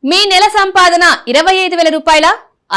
మీ నెల సంపాదన 25,000 రూపాయల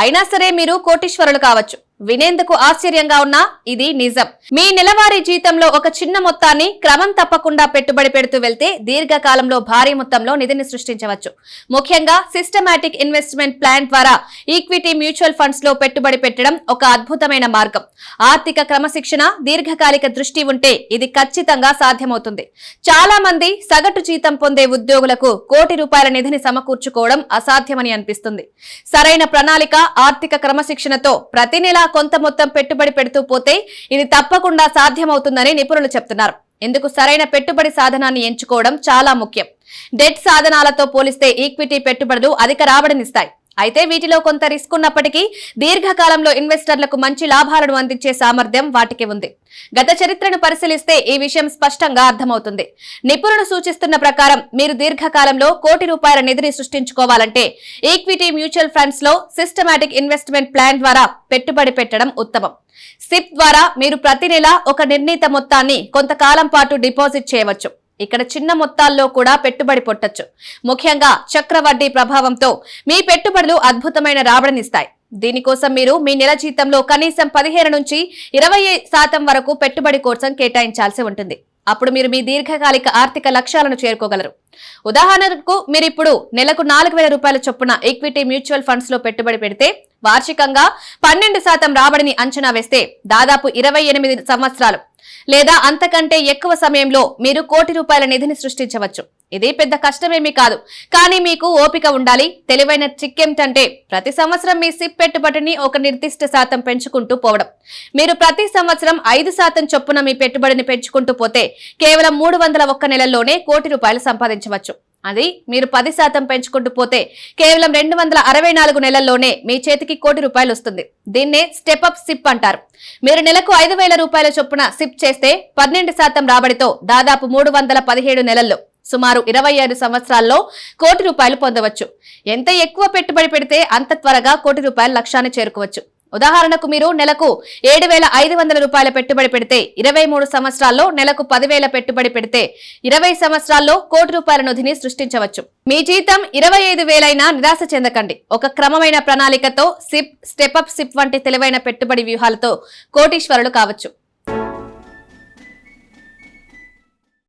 అయినా సరే మీరు కోటీశ్వరులు కావచ్చు. వినేందుకు ఆశ్చర్యంగా ఉన్నా ఇది నిజం. మీ నెలవారీ జీతంలో ఒక చిన్న మొత్తాన్ని క్రమం తప్పకుండా పెట్టుబడి పెడుతూ వెళ్తే దీర్ఘకాలంలో భారీ మొత్తంలో నిధిని సృష్టించవచ్చు. ముఖ్యంగా సిస్టమాటిక్ ఇన్వెస్ట్మెంట్ ప్లాన్ ద్వారా ఈక్విటీ మ్యూచువల్ ఫండ్స్ లో పెట్టుబడి పెట్టడం ఒక అద్భుతమైన మార్గం. ఆర్థిక క్రమశిక్షణ, దీర్ఘకాలిక దృష్టి ఉంటే ఇది ఖచ్చితంగా సాధ్యమవుతుంది. చాలా మంది సగటు జీతం పొందే ఉద్యోగులకు కోటి రూపాయల నిధిని సమకూర్చుకోవడం అసాధ్యమని అనిపిస్తుంది. సరైన ప్రణాళిక, ఆర్థిక క్రమశిక్షణతో ప్రతి నెల కొంత మొత్తం పెట్టుబడి పెడుతూ పోతే ఇది తప్పకుండా సాధ్యమవుతుందని నిపుణులు చెప్తున్నారు. ఇందుకు సరైన పెట్టుబడి సాధనాన్ని ఎంచుకోవడం చాలా ముఖ్యం. డెట్ సాధనాలతో పోలిస్తే ఈక్విటీ పెట్టుబడులు అధిక రాబడినిస్తాయి. అయితే వీటిలో కొంత రిస్క్ ఉన్నప్పటికీ దీర్ఘకాలంలో ఇన్వెస్టర్లకు మంచి లాభాలను అందించే సామర్థ్యం వాటికి ఉంది. గత చరిత్రను పరిశీలిస్తే ఈ విషయం స్పష్టంగా అర్థమవుతుంది. నిపుణులు సూచిస్తున్న ప్రకారం మీరు దీర్ఘకాలంలో కోటి రూపాయల నిధిని సృష్టించుకోవాలంటే ఈక్విటీ మ్యూచువల్ ఫండ్స్ లో సిస్టమాటిక్ ఇన్వెస్ట్మెంట్ ప్లాన్ ద్వారా పెట్టుబడి పెట్టడం ఉత్తమం. సిప్ ద్వారా మీరు ప్రతి నెల ఒక నిర్ణీత మొత్తాన్ని కొంతకాలం పాటు డిపాజిట్ చేయవచ్చు. ఇక్కడ చిన్న మొత్తాల్లో కూడా పెట్టుబడి పెట్టొచ్చు. ముఖ్యంగా చక్రవడ్డీ ప్రభావంతో మీ పెట్టుబడులు అద్భుతమైన రాబడినిస్తాయి. దీనికోసం మీరు మీ నెల జీతంలో కనీసం 15 నుంచి 20% వరకు పెట్టుబడి కోసం కేటాయించాల్సి ఉంటుంది. అప్పుడు మీరు మీ దీర్ఘకాలిక ఆర్థిక లక్ష్యాలను చేరుకోగలరు. ఉదాహరణకు మీరు ఇప్పుడు నెలకు 4,000 రూపాయల చొప్పున ఈక్విటీ మ్యూచువల్ ఫండ్స్ లో పెట్టుబడి పెడితే వార్షికంగా 12% రాబడిని అంచనా వేస్తే దాదాపు 28 సంవత్సరాలు లేదా అంతకంటే ఎక్కువ సమయంలో మీరు కోటి రూపాయల నిధిని సృష్టించవచ్చు. ఇది పెద్ద కష్టమేమీ కాదు, కానీ మీకు ఓపిక ఉండాలి. తెలివైన చిక్కేమిటంటే ప్రతి సంవత్సరం మీ సిప్ పెట్టుబడిని ఒక నిర్దిష్ట శాతం పెంచుకుంటూ పోవడం. మీరు ప్రతి సంవత్సరం 5% చొప్పున మీ పెట్టుబడిని పెంచుకుంటూ పోతే కేవలం 301 నెలల్లోనే కోటి రూపాయలు సంపాదించవచ్చు. అది మీరు 10% పెంచుకుంటూ పోతే కేవలం 264 నెలల్లోనే మీ చేతికి కోటి రూపాయలు వస్తుంది. దీన్నే స్టెప్ అప్ సిప్ అంటారు. మీరు నెలకు 5,000 రూపాయల చొప్పున సిప్ చేస్తే 12% రాబడితో దాదాపు 317 నెలల్లో సుమారు 25 సంవత్సరాల్లో కోటి రూపాయలు పొందవచ్చు. ఎంత ఎక్కువ పెట్టుబడి పెడితే అంత త్వరగా కోటి రూపాయల లక్ష్యాన్ని చేరుకోవచ్చు. ఉదాహరణకు మీరు నెలకు 7,500 రూపాయల పెట్టుబడి పెడితే 23 సంవత్సరాల్లో నెలకు 10,000 పెట్టుబడి పెడితే 20 సంవత్సరాల్లో కోటి రూపాయల నిధిని సృష్టించవచ్చు. మీ జీతం 25,000 అయినా నిరాశ చెందకండి. ఒక క్రమమైన ప్రణాళికతో సిప్, స్టెప్ అప్ సిప్ వంటి తెలివైన పెట్టుబడి వ్యూహాలతో కోటీశ్వరులు కావచ్చు.